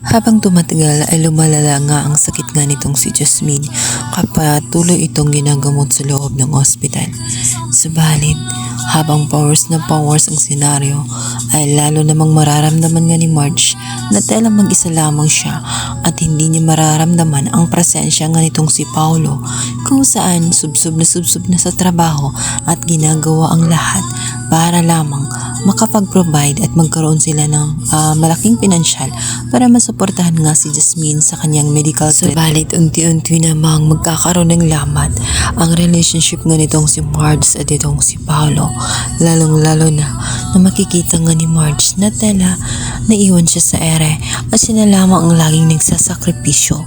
Habang tumatagal ay lumalala nga ang sakit nga nitong si Jasmine kapag tuloy itong ginagamot sa loob ng ospital. Subalit, habang powers na powers ang senaryo, ay lalo namang mararamdaman nga ni Marge na tela mag-isa lamang siya at hindi niya mararamdaman ang presensya nga nitong si Paolo kung saan subsob na sa trabaho at ginagawa ang lahat para lamang makapag-provide at magkaroon sila ng malaking pinansyal para masuportahan nga si Jasmine sa kanyang medical treatment. Subalit unti-unti namang magkakaroon ng lamat ang relationship nga nitong si Marge at itong si Paolo, lalong-lalo na makikita nga ni Marge na tela naiwan siya sa ere at siya na lamang ang laging nagsasakripisyo.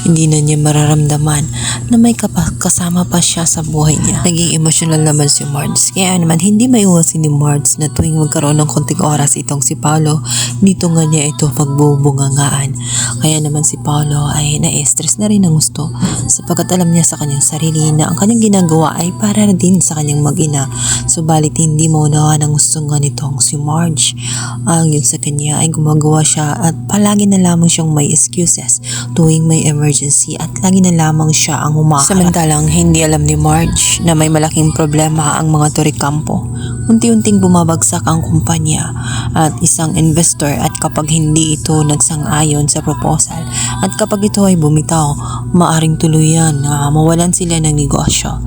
Hindi na niya mararamdaman na may kasama pa siya sa buhay niya. Naging emosyonal naman si Marge, kaya naman hindi maiwasin ni Marge na tuwing magkaroon ng konting oras itong si Paolo, dito nga niya ito magbubungangaan. Kaya naman si Paolo ay na-stress na rin ng gusto sapagkat alam niya sa kanyang sarili na ang kanyang ginagawa ay para din sa kanyang mag-ina. Subalit hindi maunawa ng gusto nga nitong si Marge. Ang yun sa kanya ay gumagawa siya at palagi na lamang siyang may excuses tuwing may emergency at lagi na lamang siya ang humaharap. Samantalang hindi alam ni Marge na may malaking problema ang mga Torrecampo. Unti-unting bumabagsak ang kumpanya at isang investor at kapag hindi ito nagsang-ayon sa proposal at kapag ito ay bumitaw, maaring tuluyan na mawalan sila ng negosyo.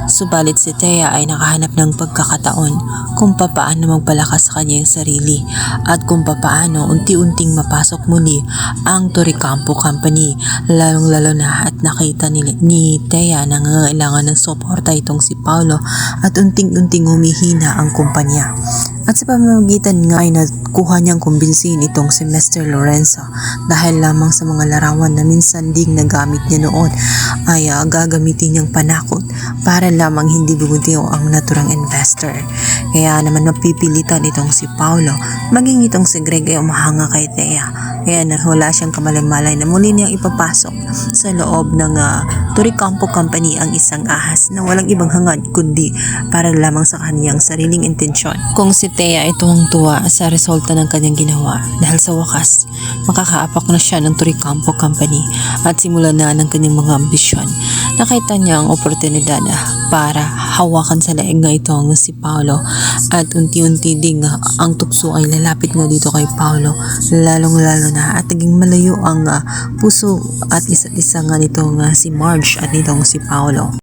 Subalit si Thea ay nakahanap ng pagkakataon kung papaano magpalakas sa kanyang sarili at kung papaano unti-unting mapasok muli ang Torrecampo Company, lalong-lalo na at nakita ni Thea na nangangailangan ng suporta itong si Paolo at unting-unting humihina ang kumpanya. At sa pamamagitan nga ay nakuha niyang kumbinsihin itong si Mr. Lorenzo dahil lamang sa mga larawan na minsan ding nagamit niya noon ay gagamitin niyang panakot para lamang hindi bumutiw ang naturang investor. Kaya naman mapipilitan itong si Paolo maging itong si Greg ay umahanga kay Thea. Kaya wala siyang kamalay-malay na muli niyang ipapasok sa loob ng Torrecampo Company ang isang ahas na walang ibang hangad kundi para lamang sa kanyang sariling intensyon. Kung si Thea ay tuwang-tuwa sa resulta ng kanyang ginawa dahil sa wakas makakaapak na siya ng Torrecampo Company at simula na ng kanyang mga ambisyon. Nakita niya ang oportunidad para hawakan sa leeg nga itong si Paolo at unti-unti ding ang tukso ay lalapit nga dito kay Paolo, lalong-lalo na at naging malayo ang puso at isa't isa nga nitong si Marge at nitong si Paolo.